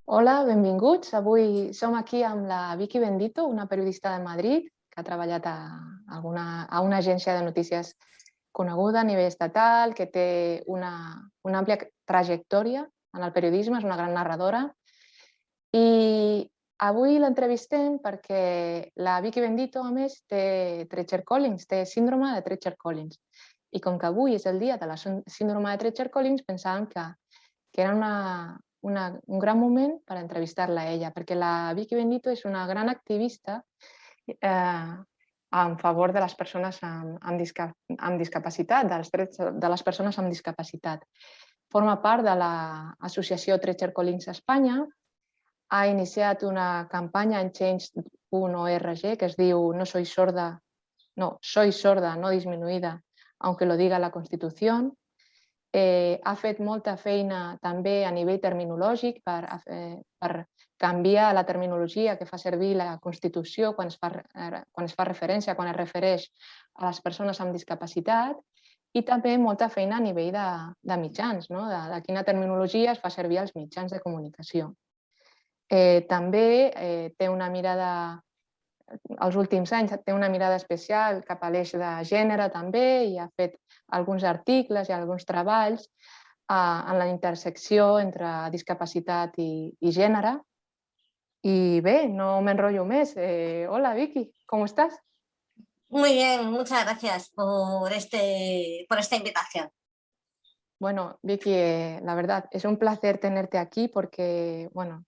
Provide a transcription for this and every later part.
Hola, benvinguts. Avui som aquí amb la Vicky Bendito, una periodista de Madrid que ha treballat a una agència de notícies coneguda a nivell estatal, que té una àmplia trajectòria en el periodisme, és una gran narradora. I avui l'entrevistem perquè la Vicky Bendito, a més, té Treacher Collins, té síndrome de Treacher Collins. I com que avui és el dia de la síndrome de Treacher Collins, pensàvem que era un gran moment per entrevistar-la a ella, perquè la Vicky Bendito és una gran activista en favor de les persones amb discapacitat, dels drets de les persones amb discapacitat. Forma part de l'associació Treacher Collins Espanya, ha iniciat una campanya en change.org que es diu soy sorda, no disminuïda, aunque lo diga la Constitución. Ha fet molta feina també a nivell terminològic per canviar la terminologia que fa servir la Constitució quan es fa referència, quan es refereix a les persones amb discapacitat, i també molta feina a nivell de mitjans, no? de quina terminologia es fa servir als mitjans de comunicació. També té una mirada, els últims anys té una mirada especial cap a l'eix de gènere també, i ha fet alguns articles i alguns treballs en la intersecció entre discapacitat i gènere. I bé, no m'enrotllo més. Hola, Vicky, ¿cómo estás? Muy bien, muchas gracias por esta invitación. Bueno, Vicky, la verdad es un placer tenerte aquí porque, bueno,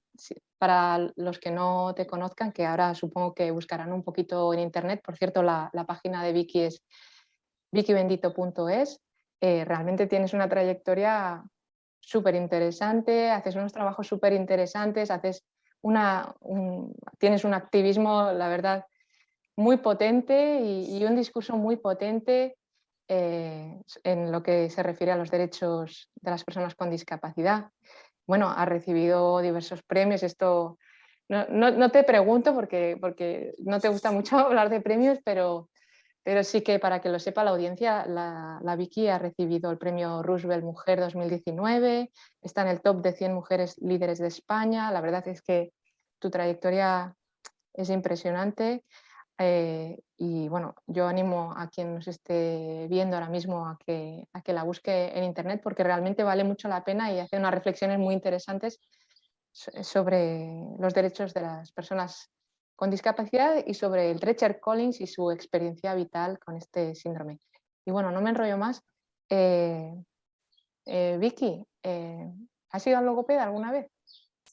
para los que no te conozcan, que ahora supongo que buscarán un poquito en internet, por cierto, la página de Vicky es vickybendito.es. Realmente tienes una trayectoria súper interesante, haces unos trabajos súper interesantes, tienes un activismo, la verdad, muy potente y un discurso muy potente en lo que se refiere a los derechos de las personas con discapacidad. Bueno, ha recibido diversos premios. Esto no te pregunto porque no te gusta mucho hablar de premios, pero sí que para que lo sepa la audiencia, la Vicky ha recibido el premio Roosevelt Mujer 2019, está en el top de 100 mujeres líderes de España. La verdad es que tu trayectoria es impresionante. Y bueno, yo animo a quien nos esté viendo ahora mismo a que la busque en internet porque realmente vale mucho la pena y hace unas reflexiones muy interesantes sobre los derechos de las personas con discapacidad y sobre el Treacher Collins y su experiencia vital con este síndrome. Y bueno, no me enrollo más. Eh, Vicky, ¿has ido al logopeda alguna vez?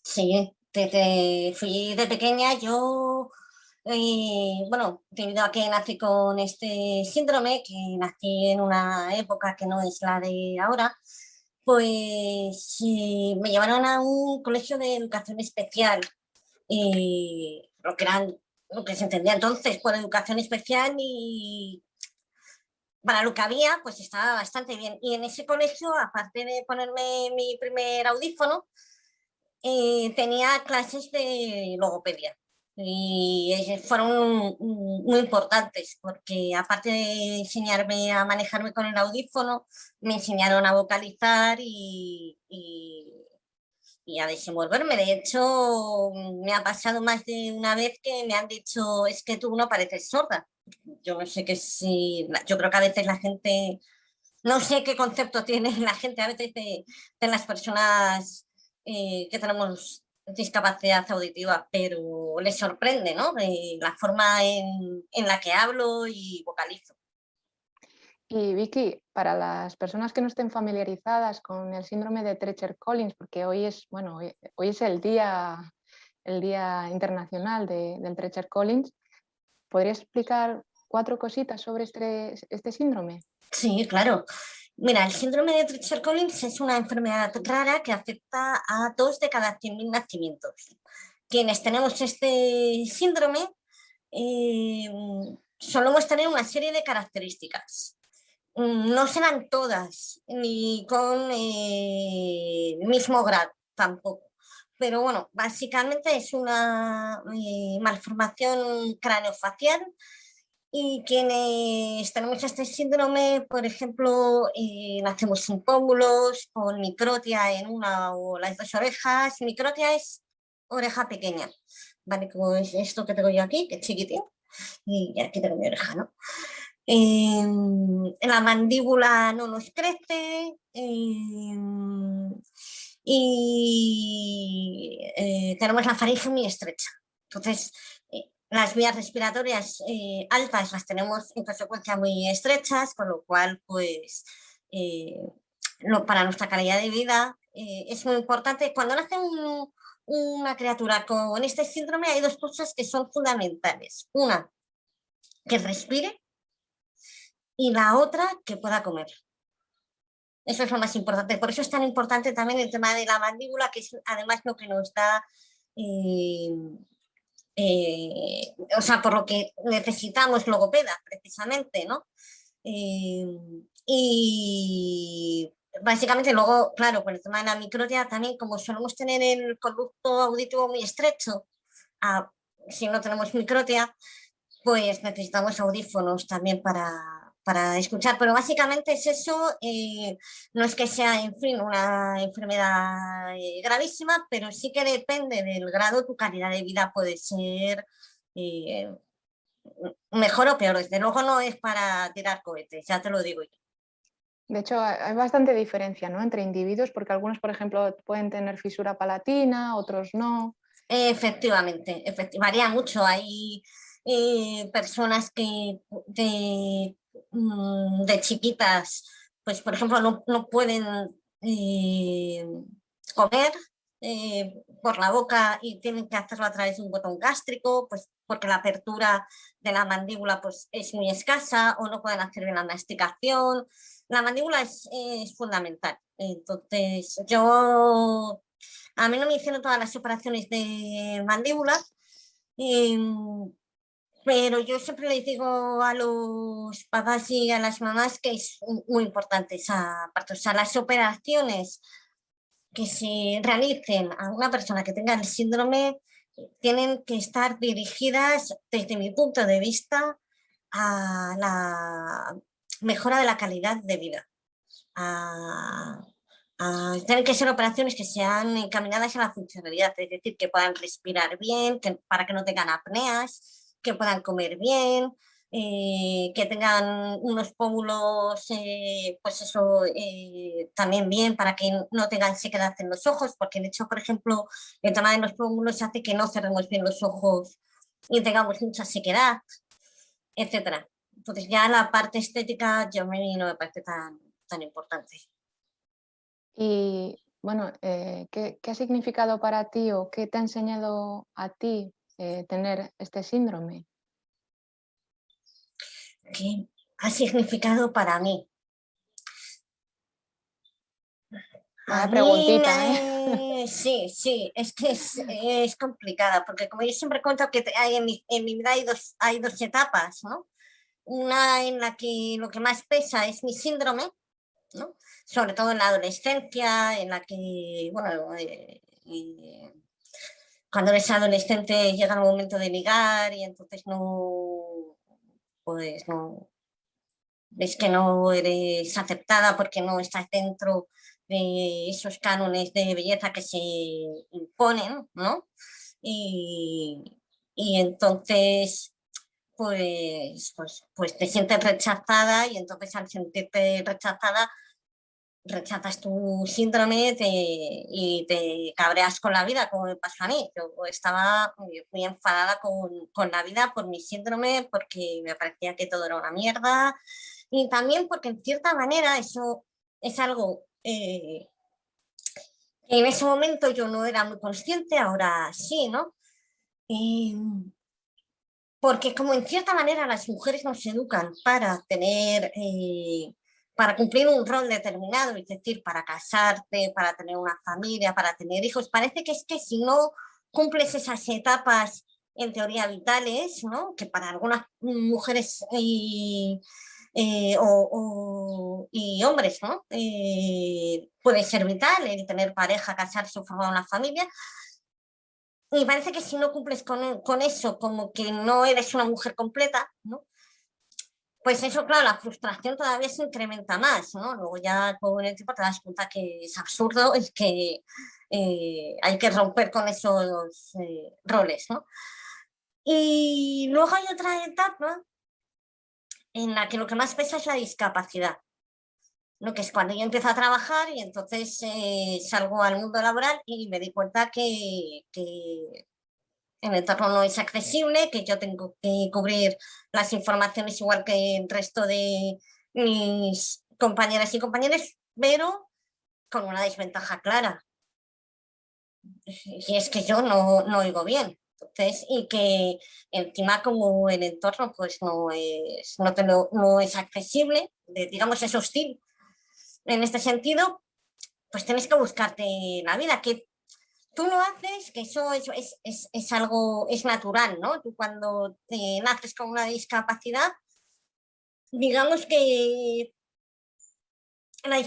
Sí, fui de pequeña, debido a que nací con este síndrome, que nací en una época que no es la de ahora, pues sí, me llevaron a un colegio de educación especial, lo que se entendía entonces por educación especial, y para lo que había, pues estaba bastante bien. Y en ese colegio, aparte de ponerme mi primer audífono, tenía clases de logopedia. Y fueron muy importantes porque, aparte de enseñarme a manejarme con el audífono, me enseñaron a vocalizar y a desenvolverme. De hecho, me ha pasado más de una vez que me han dicho: es que tú no pareces sorda. Yo no sé qué si, yo creo que a veces la gente, no sé qué concepto tiene la gente a veces de las personas que tenemos discapacidad auditiva, pero les sorprende, ¿no? La forma en la que hablo y vocalizo. Y Vicky, para las personas que no estén familiarizadas con el síndrome de Treacher Collins, porque hoy es, bueno, hoy es el día internacional del Treacher Collins, ¿podrías explicar cuatro cositas sobre este síndrome? Sí, claro. Mira, el síndrome de Treacher-Collins es una enfermedad rara que afecta a 2 de cada 100.000 nacimientos. Quienes tenemos este síndrome eh, solemos tener una serie de características. No serán todas, ni con el mismo grado tampoco. Pero bueno, básicamente es una malformación craneofacial, y quienes tenemos este síndrome, por ejemplo, nacemos sin pómulos, con microtia en una o las dos orejas. Microtia es oreja pequeña, ¿vale? Como es esto que tengo yo aquí, que es chiquitín, y aquí tengo mi oreja, ¿no? La mandíbula no nos crece y tenemos la faringe muy estrecha. Entonces, las vías respiratorias altas las tenemos en consecuencia muy estrechas, con lo cual, pues, para nuestra calidad de vida es muy importante. Cuando nace una criatura con este síndrome hay dos cosas que son fundamentales. Una, que respire, y la otra, que pueda comer. Eso es lo más importante. Por eso es tan importante también el tema de la mandíbula, que es además lo que nos da, o sea, por lo que necesitamos logopeda, precisamente, ¿no? Y básicamente luego, claro, con el tema de la microtia también, como solemos tener el conducto auditivo muy estrecho, si no tenemos microtia, pues necesitamos audífonos también para escuchar, pero básicamente es eso, no es que sea, en fin, una enfermedad gravísima, pero sí que depende del grado, tu calidad de vida puede ser mejor o peor. Desde luego no es para tirar cohetes, ya te lo digo yo. De hecho, hay bastante diferencia, ¿no?, entre individuos, porque algunos, por ejemplo, pueden tener fisura palatina, otros no. Efectivamente, varía mucho. Hay personas que de chiquitas, pues por ejemplo, no pueden comer por la boca y tienen que hacerlo a través de un botón gástrico, pues porque la apertura de la mandíbula pues, es muy escasa o no pueden hacer bien la masticación. La mandíbula es fundamental. Entonces, a mí no me hicieron todas las operaciones de mandíbula, pero yo siempre les digo a los papás y a las mamás que es muy importante esa parte. O sea, las operaciones que se realicen a una persona que tenga el síndrome tienen que estar dirigidas, desde mi punto de vista, a la mejora de la calidad de vida. Tienen que ser operaciones que sean encaminadas a la funcionalidad, es decir, que puedan respirar bien, para que no tengan apneas, que puedan comer bien, que tengan unos pómulos, pues eso, también bien, para que no tengan sequedad en los ojos, porque de hecho, por ejemplo, el tema de los pómulos hace que no cerremos bien los ojos y tengamos mucha sequedad, etcétera. Entonces ya la parte estética yo a mí no me parece tan importante. Y bueno, ¿qué ha significado para ti o qué te ha enseñado a ti tener este síndrome? ¿Qué ha significado para mí? A Vaya mí preguntita, ¿eh? sí, es que es complicada, porque como yo siempre cuento que hay en mi vida hay dos etapas, ¿no? Una en la que lo que más pesa es mi síndrome, ¿no? Sobre todo en la adolescencia, en la que, bueno, cuando eres adolescente llega el momento de ligar y entonces pues no, ves que no eres aceptada porque no estás dentro de esos cánones de belleza que se imponen, ¿no? Y, y entonces, pues te sientes rechazada y entonces al sentirte rechazada, rechazas tu síndrome y te cabreas con la vida, como me pasó a mí. Yo estaba muy enfadada con la vida por mi síndrome, porque me parecía que todo era una mierda y también porque en cierta manera eso es algo que en ese momento yo no era muy consciente, ahora sí, ¿no? Porque como en cierta manera las mujeres nos educan para cumplir un rol determinado, es decir, para casarte, para tener una familia, para tener hijos, parece que es que si no cumples esas etapas en teoría vitales, ¿no? Que para algunas mujeres y hombres, ¿no? Puede ser vital el tener pareja, casarse o formar una familia. Y parece que si no cumples con eso, como que no eres una mujer completa, ¿no? pues eso, claro, la frustración todavía se incrementa más, ¿no? Luego ya con el tiempo te das cuenta que es absurdo, es que hay que romper con esos roles, ¿no? Y luego hay otra etapa en la que lo que más pesa es la discapacidad, ¿no? Que es cuando yo empiezo a trabajar y entonces salgo al mundo laboral y me di cuenta que el entorno no es accesible, que yo tengo que cubrir las informaciones igual que el resto de mis compañeras y compañeros, pero con una desventaja clara. Y es que yo no oigo bien. Entonces, y que encima como el entorno pues no es accesible, digamos es hostil en este sentido, pues tienes que buscarte la vida, que tú lo haces, que eso es algo, es natural, ¿no? Tú cuando te naces con una discapacidad, digamos que la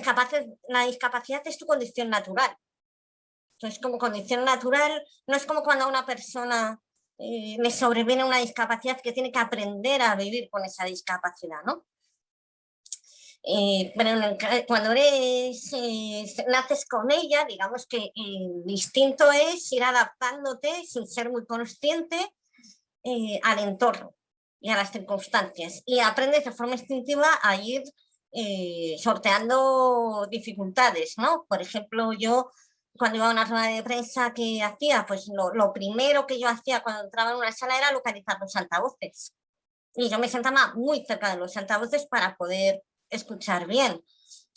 discapacidad es tu condición natural. Entonces, como condición natural, no es como cuando a una persona le sobreviene una discapacidad que tiene que aprender a vivir con esa discapacidad, ¿no? Pero cuando naces con ella, digamos que el instinto es ir adaptándote sin ser muy consciente al entorno y a las circunstancias. Y aprendes de forma instintiva a ir sorteando dificultades, ¿no? Por ejemplo, yo cuando iba a una rueda de prensa que hacía, pues lo primero que yo hacía cuando entraba en una sala era localizar los altavoces. Y yo me sentaba muy cerca de los altavoces para poder escuchar bien,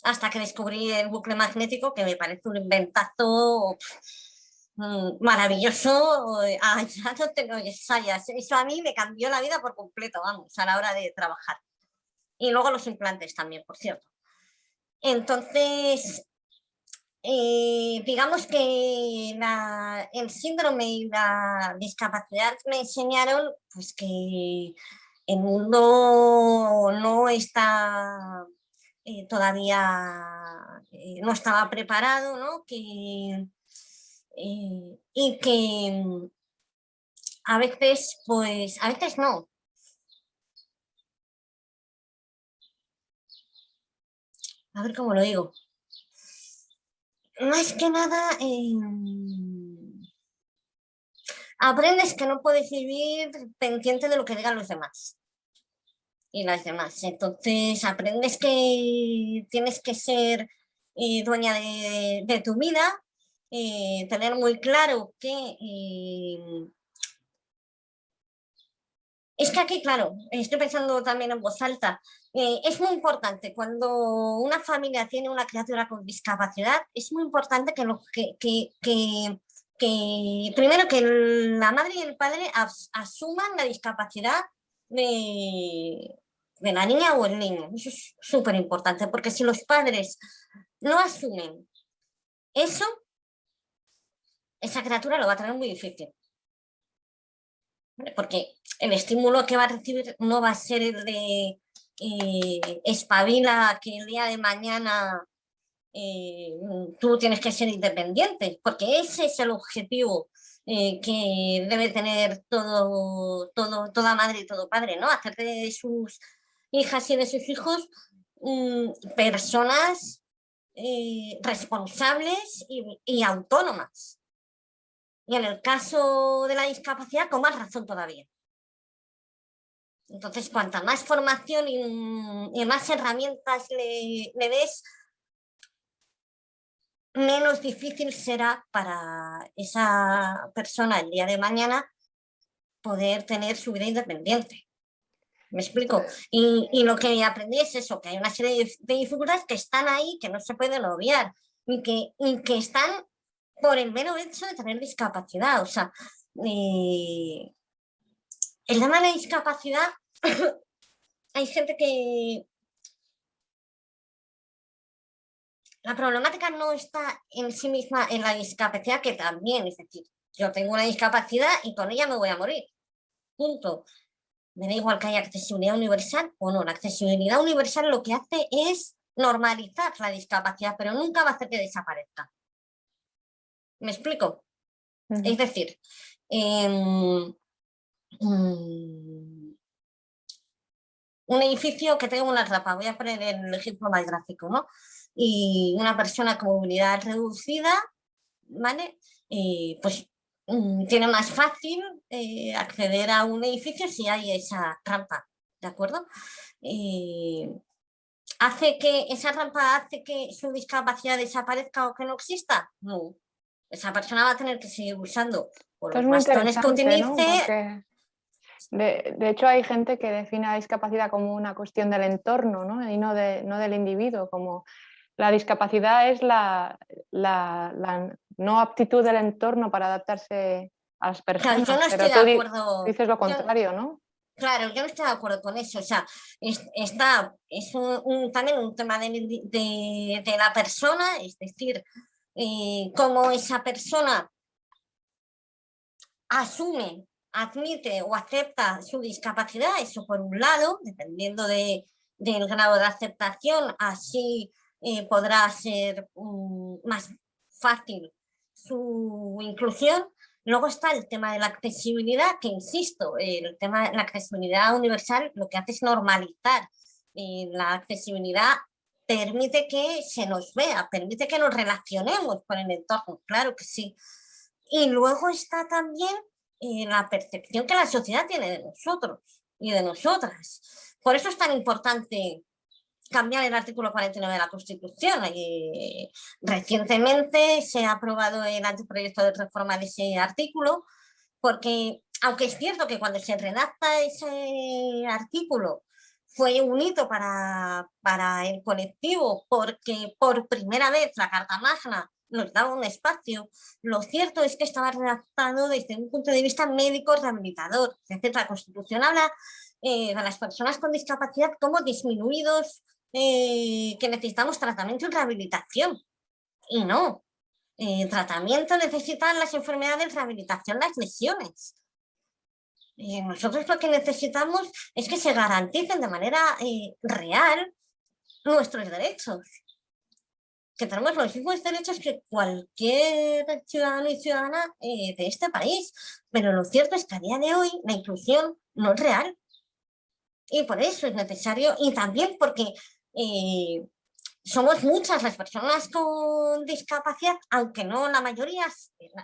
hasta que descubrí el bucle magnético, que me parece un inventazo maravilloso. Ya no tengo ensayas. Eso a mí me cambió la vida por completo, vamos, a la hora de trabajar. Y luego los implantes también, por cierto. Entonces, digamos que el síndrome y la discapacidad me enseñaron pues que el mundo no está todavía, no estaba preparado, ¿no? Y que a veces, pues, a veces no. A ver cómo lo digo. Más que nada, aprendes que no puedes vivir pendiente de lo que digan los demás y las demás. Entonces aprendes que tienes que ser dueña de tu vida, tener muy claro que es que aquí, claro, estoy pensando también en voz alta. Es muy importante cuando una familia tiene una criatura con discapacidad, es muy importante que primero que la madre y el padre asuman la discapacidad de, de la niña o el niño. Eso es súper importante, porque si los padres no asumen eso, esa criatura lo va a tener muy difícil. Porque el estímulo que va a recibir no va a ser el de espabila, que el día de mañana tú tienes que ser independiente, porque ese es el objetivo que debe tener toda madre y todo padre, ¿no? Hacer de sus hijas y de sus hijos personas responsables y autónomas. Y en el caso de la discapacidad, con más razón todavía. Entonces, cuanta más formación y más herramientas le des, menos difícil será para esa persona el día de mañana poder tener su vida independiente. ¿Me explico? Y lo que aprendí es eso, que hay una serie de dificultades que están ahí, que no se pueden obviar y que están por el mero hecho de tener discapacidad. O sea, el tema de la discapacidad, hay gente que la problemática no está en sí misma en la discapacidad, que también, es decir, yo tengo una discapacidad y con ella me voy a morir. Punto. Me da igual que haya accesibilidad universal o no. La accesibilidad universal lo que hace es normalizar la discapacidad, pero nunca va a hacer que desaparezca. ¿Me explico? Es decir, un edificio que tenga una rampa, voy a poner el ejemplo más gráfico, ¿no? Y una persona con movilidad reducida, ¿vale? Pues tiene más fácil acceder a un edificio si hay esa rampa, ¿de acuerdo? ¿Hace que esa rampa hace que su discapacidad desaparezca o que no exista? No. Esa persona va a tener que seguir usando por Esto es los muy bastones que interesante, ¿no? utilice. Porque de hecho hay gente que define la discapacidad como una cuestión del entorno, ¿no? Y no del individuo, como la discapacidad es la no aptitud del entorno para adaptarse a las Claro, yo personas, no estoy pero de tú acuerdo. dices lo contrario, ¿no? Claro, yo no estoy de acuerdo con eso. O sea, es también un tema de la persona, es decir, cómo esa persona asume, admite o acepta su discapacidad, eso por un lado, dependiendo del grado de aceptación, así podrá ser más fácil su inclusión. Luego está el tema de la accesibilidad, que insisto, el tema de la accesibilidad universal lo que hace es normalizar. La accesibilidad permite que se nos vea, permite que nos relacionemos con el entorno, claro que sí. Y luego está también la percepción que la sociedad tiene de nosotros y de nosotras. Por eso es tan importante cambiar el artículo 49 de la Constitución. Recientemente se ha aprobado el anteproyecto de reforma de ese artículo, porque aunque es cierto que cuando se redacta ese artículo fue un hito para el colectivo, porque por primera vez la Carta Magna nos daba un espacio, lo cierto es que estaba redactado desde un punto de vista médico rehabilitador. Es decir, la Constitución habla de las personas con discapacidad como disminuidos, que necesitamos tratamiento y rehabilitación. Y no, tratamiento necesitan las enfermedades, rehabilitación las lesiones. Nosotros lo que necesitamos es que se garanticen de manera real nuestros derechos, que tenemos los mismos derechos que cualquier ciudadano y ciudadana de este país, pero lo cierto es que a día de hoy la inclusión no es real y por eso es necesario, y también porque somos muchas las personas con discapacidad, aunque no la mayoría,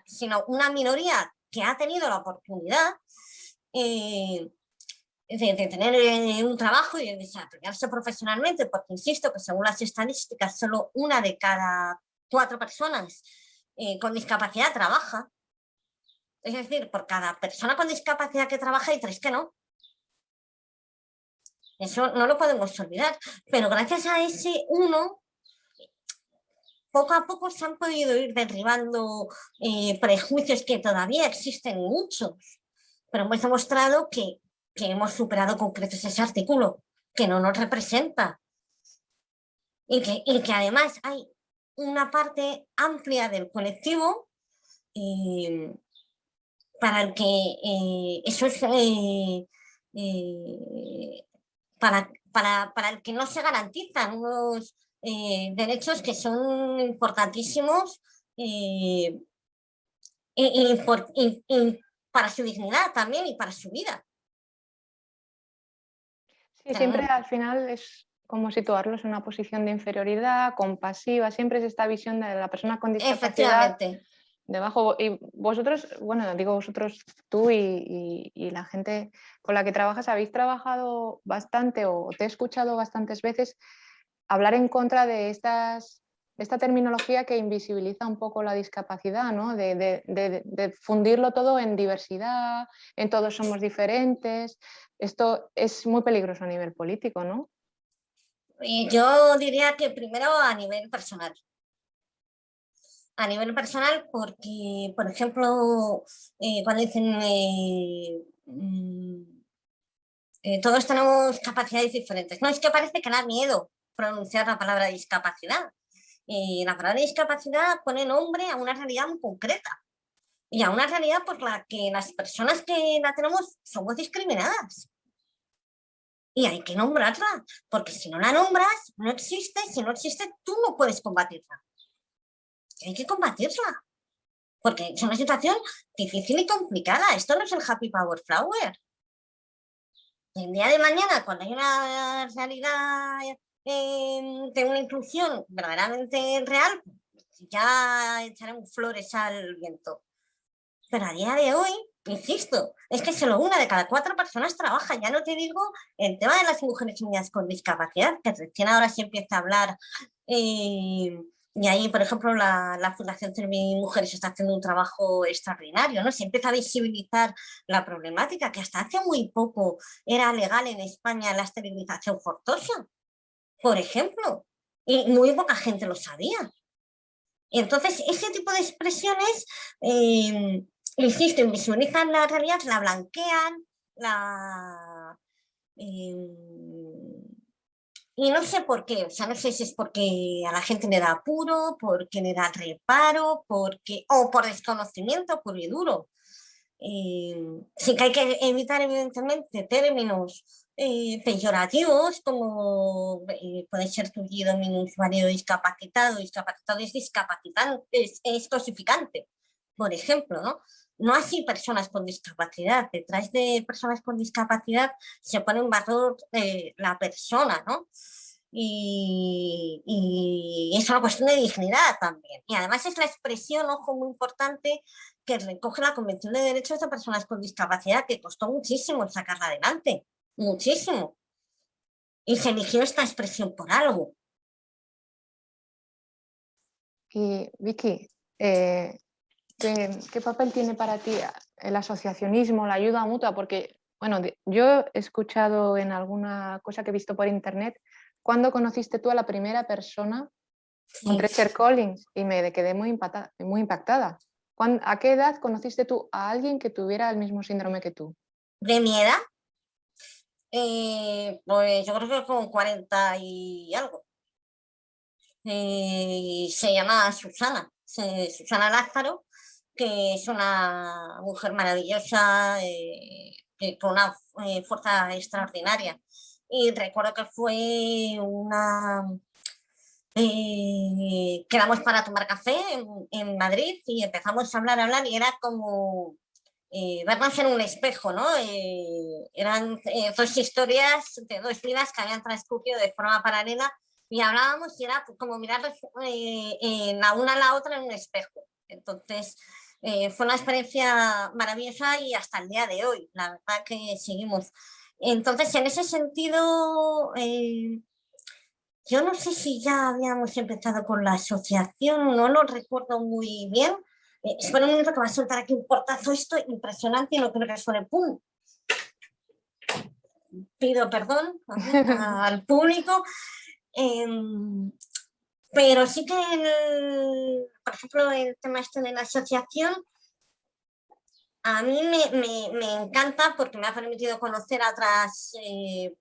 sino una minoría que ha tenido la oportunidad de tener un trabajo y de desarrollarse profesionalmente, porque insisto que según las estadísticas solo una de cada 4 personas con discapacidad trabaja. Es decir, por cada persona con discapacidad que trabaja hay 3 que no. Eso no lo podemos olvidar, pero gracias a ese uno, poco a poco se han podido ir derribando prejuicios que todavía existen muchos, pero hemos demostrado que hemos superado con creces ese artículo, que no nos representa y que además hay una parte amplia del colectivo para el que eso es para el que no se garantizan unos derechos que son importantísimos y para su dignidad también y para su vida. Sí, siempre al final es como situarlos en una posición de inferioridad, compasiva, siempre es esta visión de la persona con discapacidad Efectivamente. debajo. Y vosotros, bueno, digo vosotros, tú y la gente con la que trabajas, habéis trabajado bastante o te he escuchado bastantes veces hablar en contra de esta terminología que invisibiliza un poco la discapacidad, ¿no? De fundirlo todo en diversidad, en todos somos diferentes. Esto es muy peligroso a nivel político, ¿no? Yo diría que primero a nivel personal. A nivel personal porque, por ejemplo, cuando dicen todos tenemos capacidades diferentes. No, es que parece que da miedo pronunciar la palabra discapacidad. La palabra discapacidad pone nombre a una realidad muy concreta y a una realidad por la que las personas que la tenemos somos discriminadas. Y hay que nombrarla, porque si no la nombras, no existe. Si no existe, tú no puedes combatirla. Hay que combatirla, porque es una situación difícil y complicada. Esto no es el Happy Power Flower. El día de mañana, cuando hay una realidad de una inclusión verdaderamente real, ya echaremos flores al viento. Pero a día de hoy, insisto, es que solo una de cada 4 personas trabaja. Ya no te digo el tema de las mujeres y niñas con discapacidad, que recién ahora se empieza a hablar. Y ahí, por ejemplo, la Fundación Cervi Mujeres está haciendo un trabajo extraordinario, ¿no? Se empieza a visibilizar la problemática, que hasta hace muy poco era legal en España la esterilización forzosa, por ejemplo, y muy poca gente lo sabía. Y entonces, ese tipo de expresiones, insisto, invisibilizan la realidad, la blanquean, y no sé por qué, o sea, no sé si es porque a la gente le da apuro, porque le da reparo, o por desconocimiento puro y duro. Sí que hay que evitar, evidentemente, términos peyorativos como puede ser tullido, minusválido, discapacitado. Discapacitado es discapacitante, es cosificante, por ejemplo, ¿no? No así personas con discapacidad. Detrás de personas con discapacidad se pone en valor la persona, ¿no? Y es una cuestión de dignidad también. Y además es la expresión, ojo, muy importante, que recoge la Convención de Derechos de Personas con Discapacidad, que costó muchísimo sacarla adelante, muchísimo. Y se eligió esta expresión por algo. Y Vicky, ¿qué papel tiene para ti el asociacionismo, la ayuda mutua? Porque, bueno, yo he escuchado en alguna cosa que he visto por internet, ¿cuándo conociste tú a la primera persona con Sí. Treacher Collins? Y me quedé muy impactada. ¿A qué edad conociste tú a alguien que tuviera el mismo síndrome que tú? ¿De mi edad? Pues yo creo que con 40 y algo. Se llama Susana, Susana Lázaro, que es una mujer maravillosa, con una fuerza extraordinaria. Y recuerdo que fue quedamos para tomar café en Madrid y empezamos a hablar, y era como vernos en un espejo, ¿no? Eran 2 historias de 2 vidas que habían transcurrido de forma paralela y hablábamos y era como mirarnos la una a la otra en un espejo. Entonces, fue una experiencia maravillosa y hasta el día de hoy, la verdad que seguimos. Entonces, en ese sentido, yo no sé si ya habíamos empezado con la asociación, no lo recuerdo muy bien. Espera un momento que va a soltar aquí un portazo esto impresionante y no creo que suene pum. Pido perdón al público. Pero sí que, por ejemplo, el tema este de la asociación, a mí me encanta porque me ha permitido conocer a otras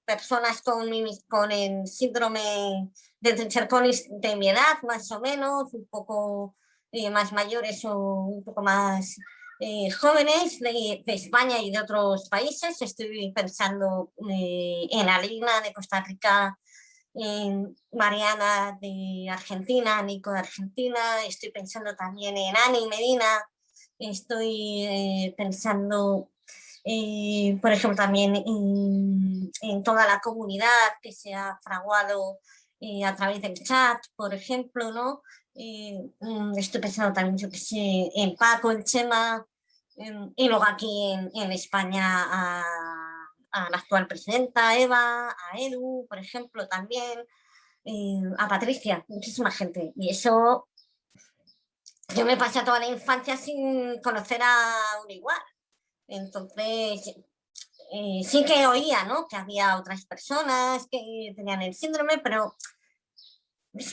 personas con el síndrome de Treacher-Collins de mi edad, más o menos, un poco más mayores o un poco más jóvenes de España y de otros países. Estoy pensando en Alina de Costa Rica, en Mariana de Argentina, Nico de Argentina. Estoy pensando también en Ani Medina. Estoy pensando, por ejemplo, también en toda la comunidad que se ha fraguado a través del chat, por ejemplo, ¿no? Estoy pensando también, yo que sé, en Paco, en Chema, y luego aquí en España a la actual presidenta Eva, a Edu, por ejemplo, también, a Patricia, muchísima gente. Y eso, yo me pasé toda la infancia sin conocer a un igual. Entonces, sí que oía, ¿no? Que había otras personas que tenían el síndrome, pero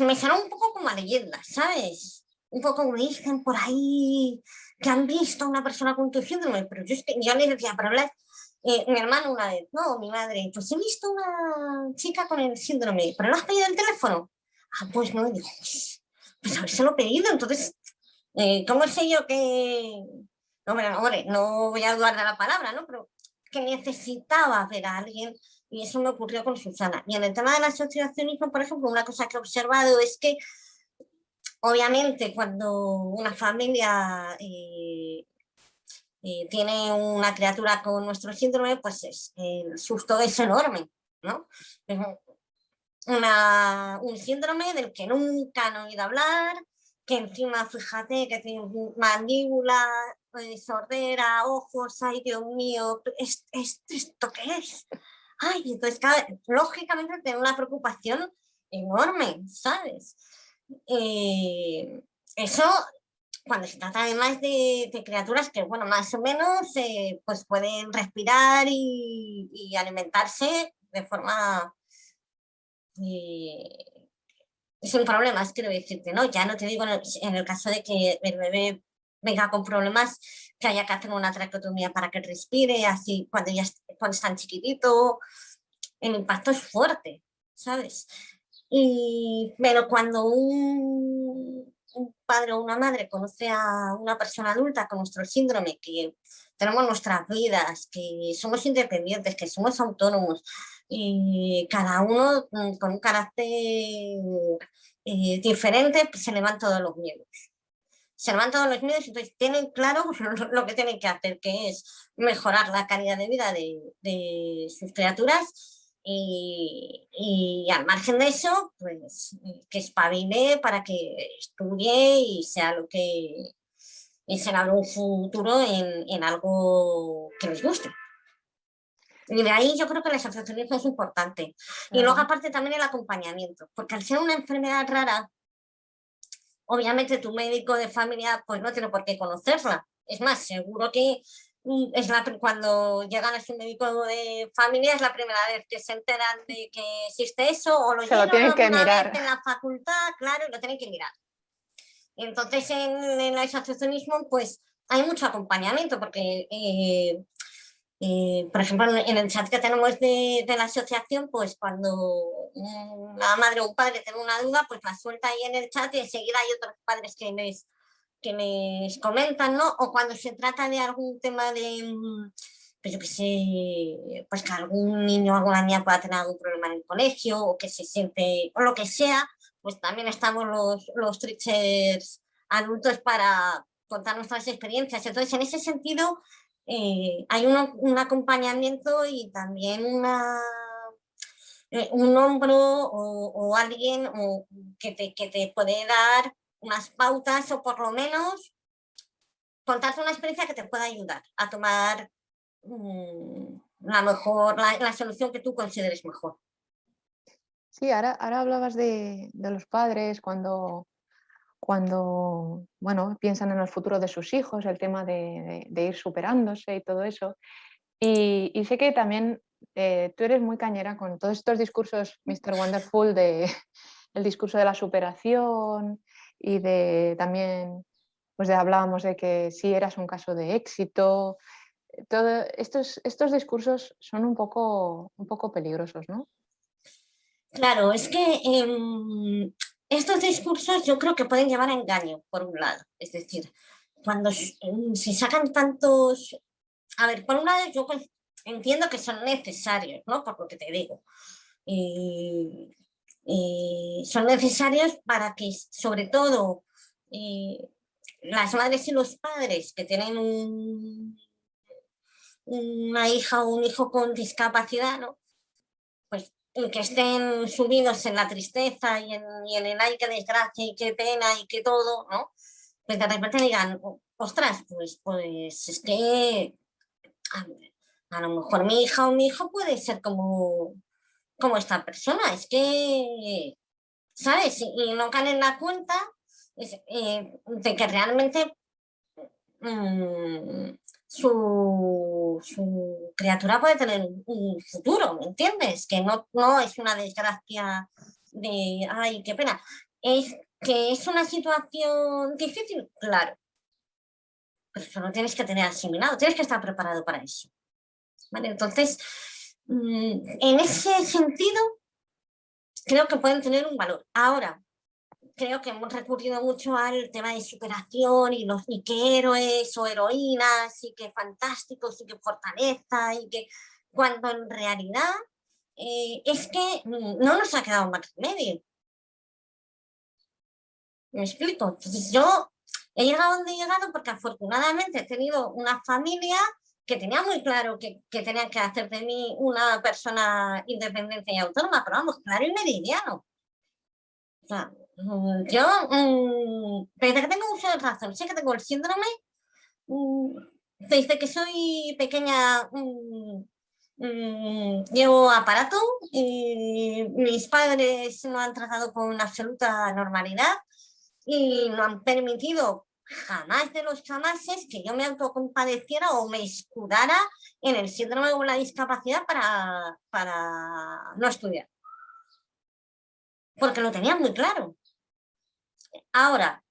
me sonó un poco como a leyenda, ¿sabes? Un poco como dicen por ahí que han visto a una persona con tu síndrome, pero yo les decía, pero mi hermano una vez, no, mi madre, pues he visto una chica con el síndrome, pero ¿no has pedido el teléfono? Ah, pues no, y digo, pues habérselo pedido, entonces, ¿cómo sé yo que...? No, hombre, no voy a dudar de la palabra, ¿no? Pero que necesitaba ver a alguien y eso me ocurrió con Susana. Y en el tema del asociacionismo, por ejemplo, una cosa que he observado es que, obviamente, cuando una familia tiene una criatura con nuestro síndrome, pues el susto es enorme, ¿no? Es un síndrome del que nunca han oído hablar, que encima, fíjate, que tiene mandíbula, sordera, ojos, ay Dios mío, ¿esto qué es? Ay, entonces, lógicamente, tiene una preocupación enorme, ¿sabes? Eso, cuando se trata además de criaturas que, bueno, más o menos, pues pueden respirar y alimentarse de forma sin problemas, quiero decirte, ¿no? Ya no te digo en el caso de que el bebé venga con problemas, que haya que hacer una traqueotomía para que respire, así cuando es tan chiquitito, el impacto es fuerte, ¿sabes? Pero cuando un padre o una madre conoce a una persona adulta con nuestro síndrome, que tenemos nuestras vidas, que somos independientes, que somos autónomos, y cada uno con un carácter diferente, pues se le van todos los miedos. Se le van todos los miedos y entonces tienen claro lo que tienen que hacer, que es mejorar la calidad de vida de sus criaturas y al margen de eso, pues que espabile para que estudie y sea lo que y se abra un futuro en algo que les guste. Y de ahí yo creo que el asociacionismo es importante. Y luego aparte también el acompañamiento, porque al ser una enfermedad rara, obviamente tu médico de familia pues no tiene por qué conocerla. Es más, seguro que cuando llegan a su médico de familia es la primera vez que se enteran de que existe eso o lo Se lo llevan tienen que alguna mirar. vez en la facultad, claro, y lo tienen que mirar. Entonces en el asociacionismo pues hay mucho acompañamiento porque por ejemplo, en el chat que tenemos de la asociación, pues cuando una madre o un padre tiene una duda, pues la suelta ahí en el chat y enseguida hay otros padres que les comentan, ¿no? O cuando se trata de algún tema de, pues yo qué sé, pues que algún niño o alguna niña pueda tener algún problema en el colegio o que se siente, o lo que sea, pues también estamos los trichers adultos para contar nuestras experiencias. Entonces, en ese sentido, hay un acompañamiento y también un hombro o alguien que te puede dar unas pautas o por lo menos contarte una experiencia que te pueda ayudar a tomar la solución que tú consideres mejor. Sí, ahora hablabas de los padres cuando bueno, piensan en el futuro de sus hijos, el tema de ir superándose y todo eso. Y sé que también tú eres muy cañera con todos estos discursos Mr. Wonderful, el discurso de la superación y de también, pues hablábamos de que sí eras un caso de éxito. Estos discursos son un poco peligrosos, ¿no? Claro, es que estos discursos yo creo que pueden llevar a engaño, por un lado. Es decir, cuando se sacan tantos... A ver, por un lado yo entiendo que son necesarios, ¿no? Por lo que te digo. Son necesarios para que, sobre todo, las madres y los padres que tienen una hija o un hijo con discapacidad, ¿no? Pues que estén subidos en la tristeza y en el ay, qué desgracia y qué pena y qué todo, ¿no? Pues de repente digan, ostras, pues es que a lo mejor mi hija o mi hijo puede ser como esta persona, es que, ¿sabes? Y no caen en la cuenta de que realmente su criatura puede tener un futuro, ¿me entiendes? Que no es una desgracia de, ay, qué pena. Es que es una situación difícil, claro, pero eso lo tienes que tener asimilado, tienes que estar preparado para eso. ¿Vale? Entonces, en ese sentido, creo que pueden tener un valor. Ahora, creo que hemos recurrido mucho al tema de superación y qué héroes o heroínas y qué fantásticos y qué fortaleza y que cuando en realidad es que no nos ha quedado más remedio. ¿Me explico? Entonces yo He llegado donde he llegado porque afortunadamente he tenido una familia que tenía muy claro que tenía que hacer de mí una persona independiente y autónoma, pero vamos, claro y meridiano. O sea, yo, desde que tengo uso de razón, sé que tengo el síndrome, mm, desde que soy pequeña, llevo aparato y mis padres me han tratado con absoluta normalidad y no han permitido jamás de los jamases que yo me autocompadeciera o me escudara en el síndrome o la discapacidad para no estudiar, porque lo tenían muy claro. Ahora,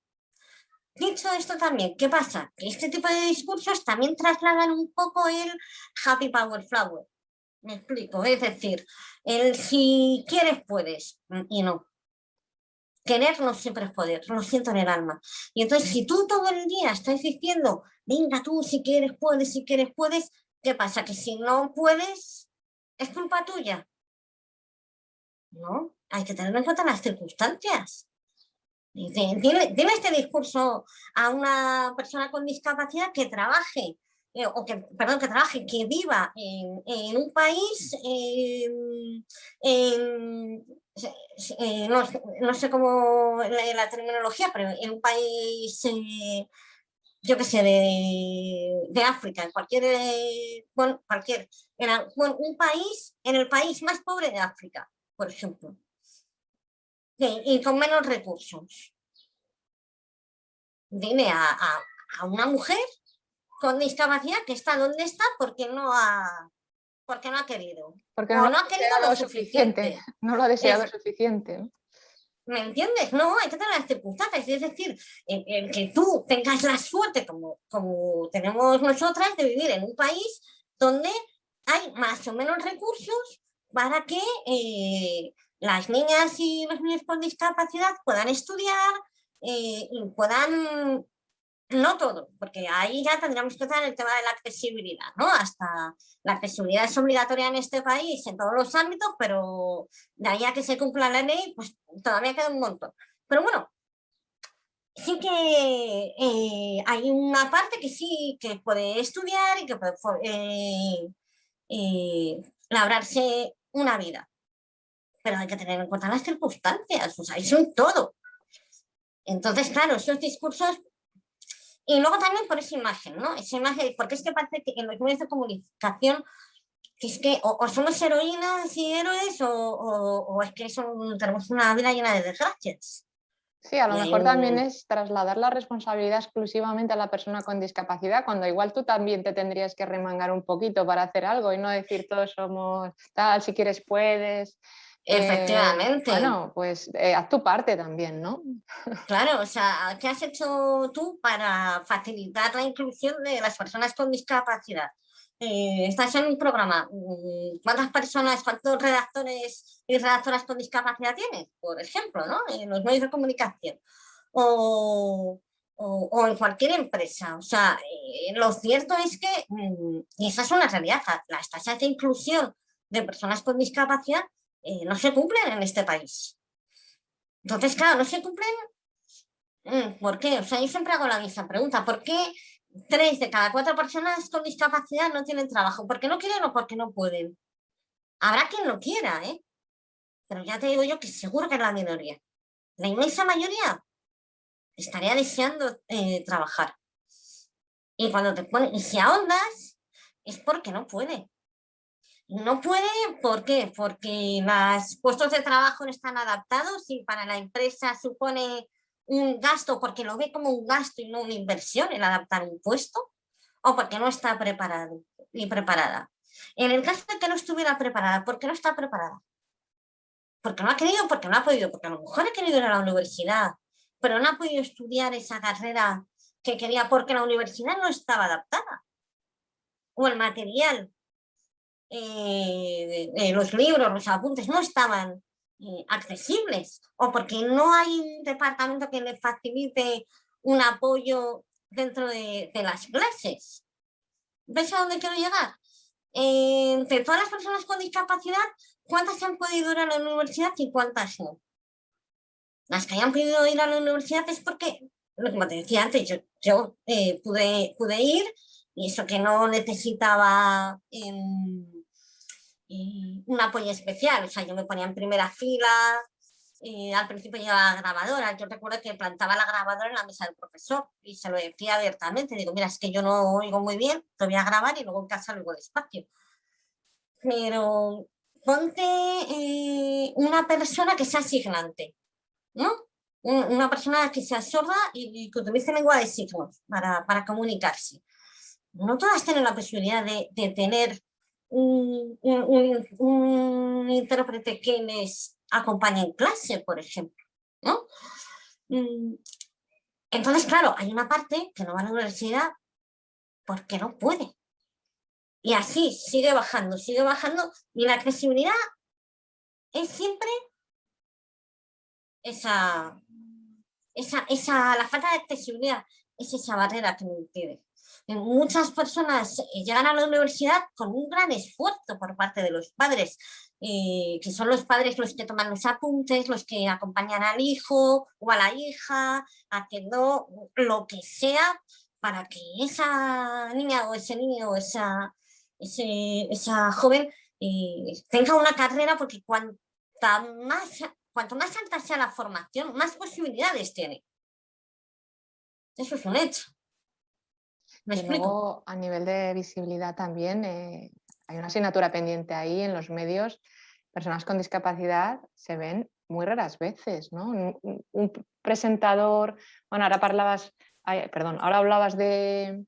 dicho esto también, ¿qué pasa? Que este tipo de discursos también trasladan un poco el happy power flower. Me explico, es decir, el si quieres puedes y no. Querer no siempre es poder, lo siento en el alma. Y entonces, si tú todo el día estás diciendo, venga tú, si quieres puedes, si quieres puedes, ¿qué pasa? Que si no puedes, es culpa tuya. No, hay que tener en cuenta las circunstancias. Dile este discurso a una persona con discapacidad que trabaje, perdón, que trabaje, que viva en un país, no sé cómo la terminología, pero en un país, yo qué sé, de África, bueno, un país, en el país más pobre de África, por ejemplo, y con menos recursos. Dime a una mujer con discapacidad que está donde está porque no ha querido. Porque no O lo no ha ha querido lo deseado suficiente, suficiente. no lo ha deseado Es, suficiente, ¿no? ¿Me entiendes? No, hay que tener las circunstancias. Es decir, el que tú tengas la suerte, como tenemos nosotras, de vivir en un país donde hay más o menos recursos para que las niñas y los niños con discapacidad puedan estudiar y puedan. No todo, porque ahí ya tendríamos que entrar en el tema de la accesibilidad, ¿no? Hasta la accesibilidad es obligatoria en este país, en todos los ámbitos, pero de ahí a que se cumpla la ley, pues todavía queda un montón. Pero bueno, sí que hay una parte que sí que puede estudiar y que puede labrarse una vida, pero hay que tener en cuenta las circunstancias, o sea, es un todo. Entonces, claro, esos discursos. Y luego también por esa imagen, ¿no? Esa imagen, porque es que parece que en los medios de comunicación, que es que o somos heroínas y héroes o es que tenemos una vida llena de desgracias. Sí, a lo Y hay mejor también un. es trasladar la responsabilidad exclusivamente a la persona con discapacidad, cuando igual tú también te tendrías que remangar un poquito para hacer algo y no decir todos somos tal, si quieres puedes. Efectivamente, Bueno, pues haz tu parte también, ¿no? claro, o sea, ¿qué has hecho tú para facilitar la inclusión de las personas con discapacidad? Estás en un programa, ¿cuántas personas, cuántos redactores y redactoras con discapacidad tienes? Por ejemplo, ¿no? En los medios de comunicación o en cualquier empresa. O sea, lo cierto es que, y esa es una realidad, las tasas de inclusión de personas con discapacidad no se cumplen en este país. Entonces, claro, no se cumplen. ¿Por qué? O sea, yo siempre hago la misma pregunta. ¿Por qué 3 de cada 4 personas con discapacidad no tienen trabajo? ¿Porque no quieren o porque no pueden? Habrá quien lo quiera, ¿eh? Pero ya te digo yo que seguro que es la minoría. La inmensa mayoría estaría deseando trabajar. Y cuando te ponen, y si ahondas, es porque no puede. No puede, ¿por qué? Porque los puestos de trabajo no están adaptados y para la empresa supone un gasto porque lo ve como un gasto y no una inversión el adaptar un puesto, o porque no está preparado ni preparada. En el caso de que no estuviera preparada, ¿por qué no está preparada? Porque no ha querido, porque no ha podido, porque a lo mejor ha querido ir a la universidad, pero no ha podido estudiar esa carrera que quería porque la universidad no estaba adaptada. O el material, los libros, los apuntes no estaban accesibles, o porque no hay un departamento que le facilite un apoyo dentro de las clases. ¿Ves a dónde quiero llegar? De todas las personas con discapacidad, ¿cuántas han podido ir a la universidad y cuántas no? Las que hayan podido ir a la universidad es porque como te decía antes, yo pude ir, y eso que no necesitaba un apoyo especial, o sea, yo me ponía en primera fila, al principio llevaba grabadora, yo recuerdo que plantaba la grabadora en la mesa del profesor y se lo decía abiertamente, digo, mira, es que yo no oigo muy bien, te voy a grabar y luego en casa lo oigo despacio. Pero ponte una persona que sea signante, ¿no? Una persona que sea sorda y que utilice lengua de signos para comunicarse. No todas tienen la posibilidad de tener un intérprete que les acompañe en clase, por ejemplo, ¿no? Entonces, claro, hay una parte que no va a la universidad porque no puede. Y así sigue bajando, y la accesibilidad es siempre la falta de accesibilidad es esa barrera que me impide. Muchas personas llegan a la universidad con un gran esfuerzo por parte de los padres, que son los padres los que toman los apuntes, los que acompañan al hijo o a la hija, haciendo lo que sea para que esa niña o ese niño o esa joven tenga una carrera, porque cuanto más alta sea la formación, más posibilidades tiene. Eso es un hecho. ¿Me Y explico? luego, a nivel de visibilidad también, hay una asignatura pendiente ahí en los medios. Personas con discapacidad se ven muy raras veces, ¿no? Un presentador, bueno, ahora hablabas de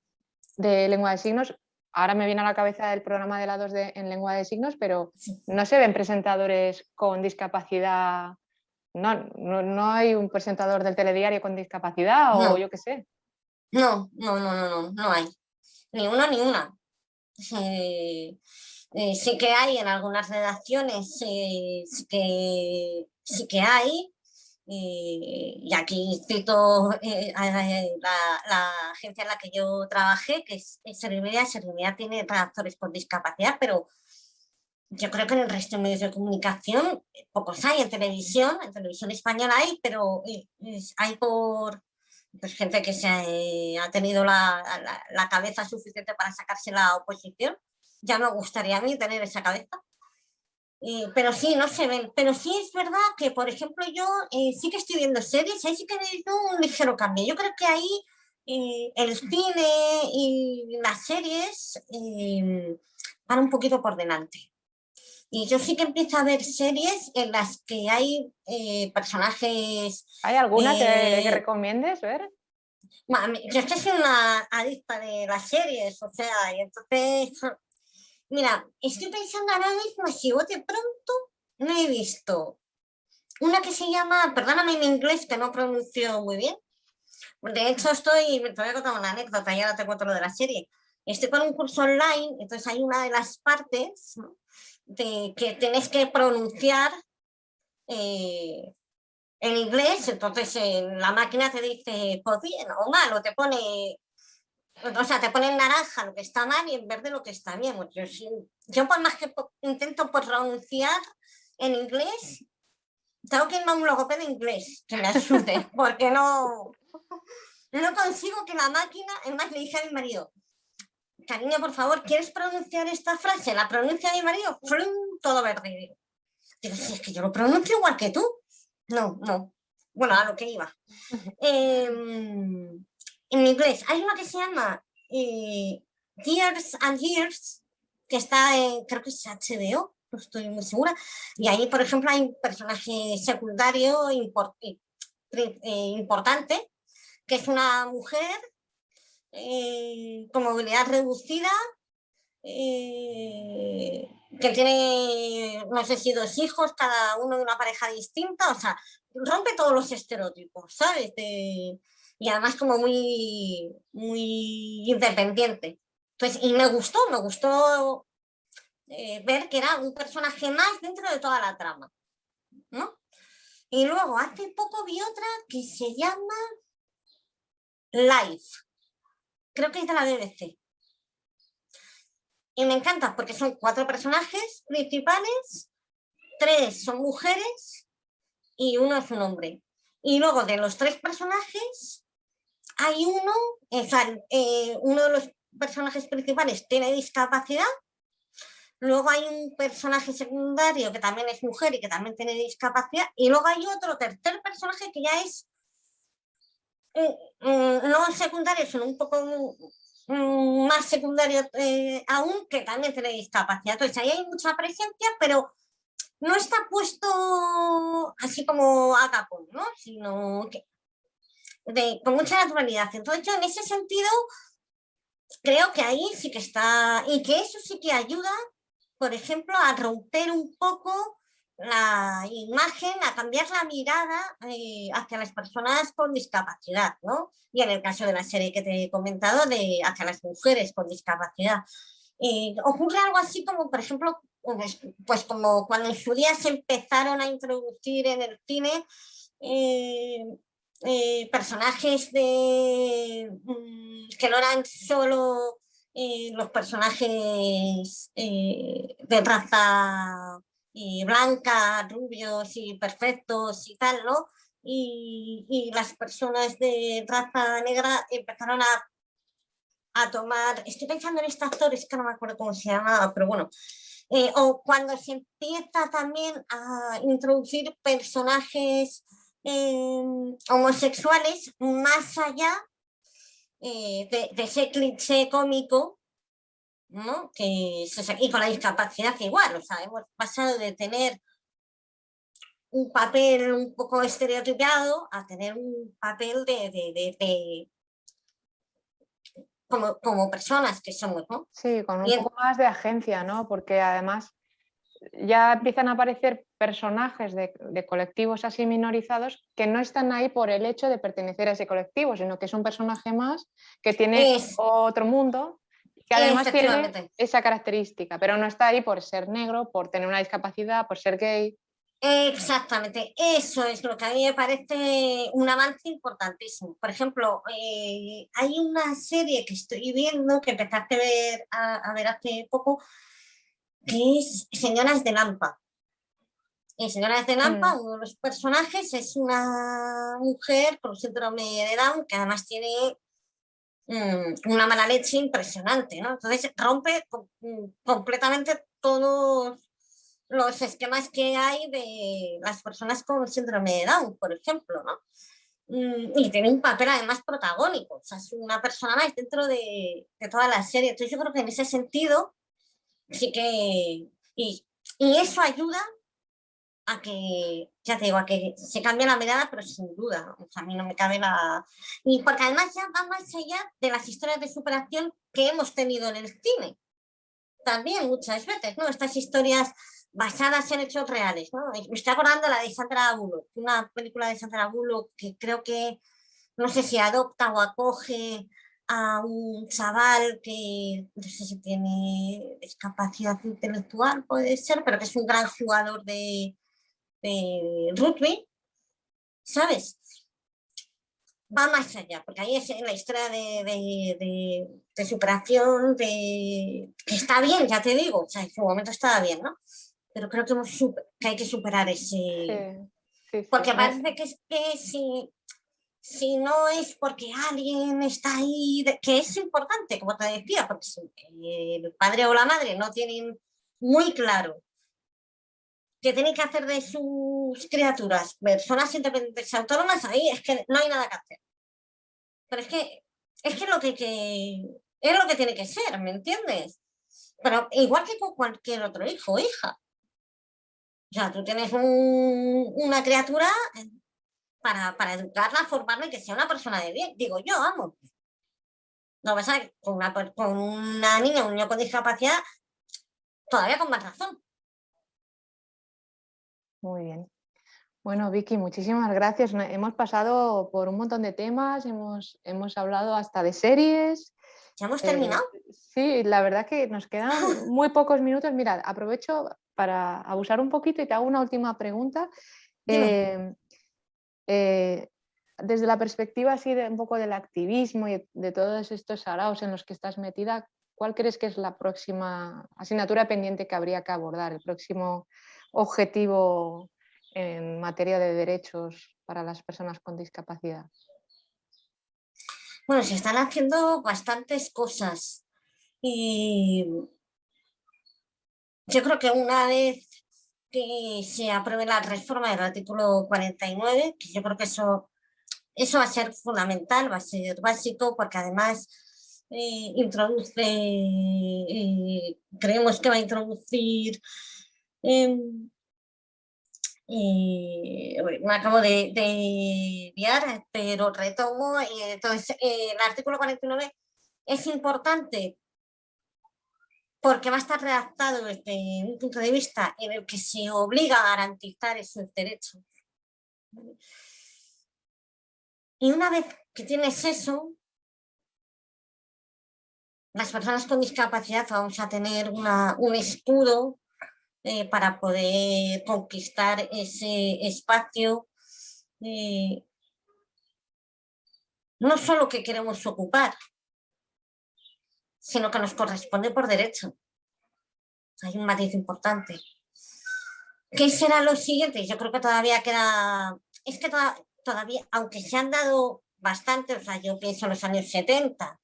lengua de signos, ahora me viene a la cabeza el programa de la 2 en lengua de signos, pero Sí. no se ven presentadores con discapacidad, no hay un presentador del telediario con discapacidad o No, yo qué sé. no hay. Ni uno ni una. Sí que hay en algunas redacciones, sí que hay, y aquí cito la agencia en la que yo trabajé, que es Servimedia. Servimedia tiene redactores con discapacidad, pero yo creo que en el resto de medios de comunicación pocos hay. En televisión española hay, pero hay por pues, gente que ha tenido la cabeza suficiente para sacarse la oposición. Ya me gustaría a mí tener esa cabeza. Pero sí, no se ven. Pero sí es verdad que, por ejemplo, yo sí que estoy viendo series, ahí sí que he visto un ligero cambio. Yo creo que ahí el cine y las series van un poquito por delante. Y yo sí que empiezo a ver series en las que hay personajes. ¿Hay alguna que eh, recomiendes ver? yo es que soy una adicta de las series, o sea, y entonces, mira, estoy pensando ahora mismo si bote pronto no he visto una que se llama, perdóname mi inglés que no pronuncio muy bien. De hecho, te voy a contar una anécdota y ahora te cuento lo de la serie. Estoy con un curso online, entonces hay una de las partes, ¿no?, de que tienes que pronunciar en inglés, entonces la máquina te dice pues bien o mal, o o sea, te pone en naranja lo que está mal y en verde lo que está bien. Yo por más que intento pronunciar en inglés, tengo que irme a un logopeda inglés que me ayude, porque no consigo que la máquina. Es más, le dije a mi marido, cariño, por favor, ¿quieres pronunciar esta frase? La pronuncia mi marido, ¡flum!, todo verde. Digo, si es que yo lo pronuncio igual que tú. No. Bueno, a lo que iba. En inglés hay una que se llama Years and Years, que está creo que es HBO, no estoy muy segura. Y ahí, por ejemplo, hay un personaje secundario importante, que es una mujer con movilidad reducida, que tiene, no sé si 2 hijos, cada uno de una pareja distinta, o sea, rompe todos los estereotipos, ¿sabes? Y además como muy independiente. Entonces, y me gustó ver que era un personaje más dentro de toda la trama, ¿no? Y luego, hace poco vi otra que se llama Life, creo que es de la BBC. Y me encanta porque son 4 personajes principales, 3 son mujeres y 1 es un hombre. Y luego de los 3 personajes, hay uno, o sea, uno de los personajes principales tiene discapacidad, luego hay un personaje secundario que también es mujer y que también tiene discapacidad, y luego hay otro tercer personaje que ya es no secundario, sino un poco más secundario aún, que también tiene discapacidad. Entonces ahí hay mucha presencia, pero no está puesto así como a capón, ¿no? Sino que con mucha naturalidad. Entonces yo en ese sentido creo que ahí sí que está, y que eso sí que ayuda, por ejemplo, a romper un poco la imagen, a cambiar la mirada hacia las personas con discapacidad, ¿no? Y en el caso de la serie que te he comentado, hacia las mujeres con discapacidad. Ocurre algo así como, por ejemplo, pues como cuando en su día se empezaron a introducir en el cine eh, personajes que no eran solo los personajes de raza blanca, rubios y perfectos y tal, ¿no? Y las personas de raza negra empezaron a tomar, estoy pensando en este actor, es que no me acuerdo cómo se llamaba, pero bueno, o cuando se empieza también a introducir personajes homosexuales más allá de ese cliché cómico, ¿no? Y con la discapacidad igual, o sea, hemos pasado de tener un papel un poco estereotipado a tener un papel como personas que somos, ¿no? Sí, con un poco más de agencia, ¿no? Porque además ya empiezan a aparecer personajes de colectivos así minorizados que no están ahí por el hecho de pertenecer a ese colectivo, sino que es un personaje más que tiene otro mundo y que además tiene esa característica, pero no está ahí por ser negro, por tener una discapacidad, por ser gay. Exactamente, eso es lo que a mí me parece un avance importantísimo. Por ejemplo, hay una serie que estoy viendo, que empezaste a ver hace poco, que es Señoras de Lampa. En Señoras de Lampa, uno de los personajes es una mujer con síndrome de Down, que además tiene una mala leche impresionante, ¿no? Entonces rompe completamente todos los esquemas que hay de las personas con síndrome de Down, por ejemplo, ¿no? Y tiene un papel además protagónico, o sea, es una persona más dentro de toda la serie. Entonces yo creo que en ese sentido sí que... Y eso ayuda a que, ya te digo, a que se cambie la mirada, pero sin duda, o sea, a mí no me cabe la... Y porque además ya va más allá de las historias de superación que hemos tenido en el cine, también muchas veces, ¿no? Estas historias basadas en hechos reales, ¿no? Me estoy acordando la de Sandra Bullock, una película de Sandra Bullock que creo que, no sé si adopta o acoge a un chaval que no sé si tiene discapacidad intelectual, puede ser, pero que es un gran jugador de rugby, ¿sabes? Va más allá, porque ahí es la historia de superación, que está bien, ya te digo, o sea, en su momento estaba bien, ¿no? Pero creo que hay que superar ese... Sí. Porque parece que es que si no es porque alguien está ahí, que es importante, como te decía, porque si el padre o la madre no tienen muy claro que tienen que hacer de sus criaturas personas independientes y autónomas, ahí es que no hay nada que hacer. Pero es que es lo que tiene que ser, ¿me entiendes? Pero igual que con cualquier otro hijo o hija. O sea, tú tienes una criatura para educarla, formarla y que sea una persona de bien. Digo yo, vamos. No vas a ver, con una niña, un niño con discapacidad, todavía con más razón. Muy bien. Bueno, Vicky, muchísimas gracias. Hemos pasado por un montón de temas, hemos hablado hasta de series. ¿Ya hemos terminado? Sí, la verdad que nos quedan muy pocos minutos. Mira, aprovecho para abusar un poquito y te hago una última pregunta. Desde la perspectiva así de un poco del activismo y de todos estos saraos en los que estás metida, ¿cuál crees que es la próxima asignatura pendiente que habría que abordar, el próximo objetivo en materia de derechos para las personas con discapacidad? Bueno, se están haciendo bastantes cosas y yo creo que una vez que se apruebe la reforma del artículo 49, que yo creo que eso va a ser fundamental, va a ser básico, porque además creemos que va a introducir, me acabo de liar, pero retomo, entonces el artículo 49 es importante porque va a estar redactado desde un punto de vista en el que se obliga a garantizar esos derechos. Y una vez que tienes eso, las personas con discapacidad vamos a tener un escudo para poder conquistar ese espacio, no solo que queremos ocupar, sino que nos corresponde por derecho. Hay un matiz importante. ¿Qué será lo siguiente? Yo creo que todavía queda... Es que todavía, aunque se han dado bastante, o sea, yo pienso en los años 70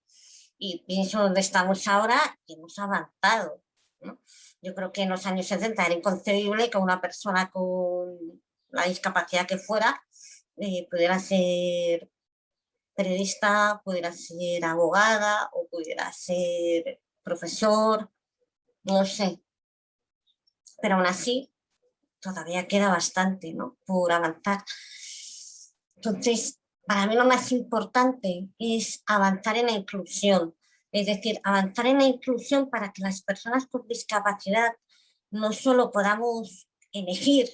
y pienso donde estamos ahora, y hemos avanzado, ¿no? Yo creo que en los años 70 era inconcebible que una persona con la discapacidad que fuera pudiera ser periodista, pudiera ser abogada o pudiera ser profesor, no sé. Pero aún así, todavía queda bastante, ¿no?, por avanzar. Entonces, para mí lo más importante es avanzar en la inclusión, es decir, avanzar en la inclusión para que las personas con discapacidad no solo podamos elegir,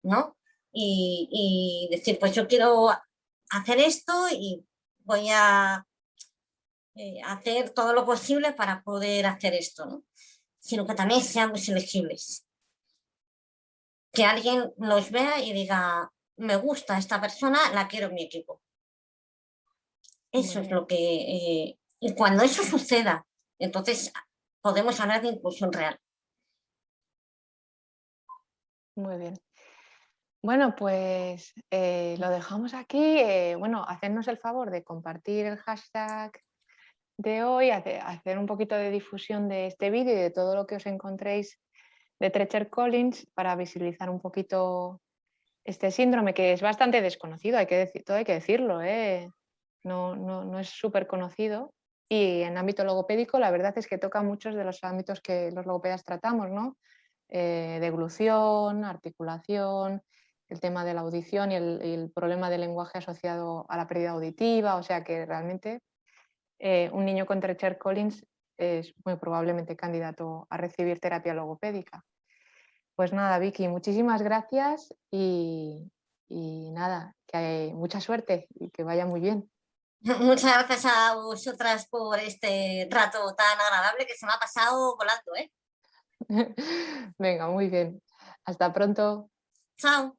¿no?, y decir, pues yo quiero hacer esto y voy a hacer todo lo posible para poder hacer esto, ¿no?, sino que también seamos elegibles. Que alguien nos vea y diga, me gusta esta persona, la quiero en mi equipo. Muy Eso es bien, lo que... y cuando eso suceda, entonces podemos hablar de inclusión real. muy bien. Bueno, pues lo dejamos aquí. Bueno, hacernos el favor de compartir el hashtag de hoy, hacer un poquito de difusión de este vídeo y de todo lo que os encontréis de Treacher Collins para visibilizar un poquito este síndrome que es bastante desconocido, todo hay que decirlo, ¿eh? No es súper conocido. Y en ámbito logopédico la verdad es que toca muchos de los ámbitos que los logopedas tratamos, ¿no? Deglución, articulación, el tema de la audición y el problema del lenguaje asociado a la pérdida auditiva, o sea que realmente un niño con Treacher Collins es muy probablemente candidato a recibir terapia logopédica. Pues nada, Vicky, muchísimas gracias y nada, que hay mucha suerte y que vaya muy bien. Muchas gracias a vosotras por este rato tan agradable que se me ha pasado volando, ¿eh? Venga, muy bien. Hasta pronto. Chao.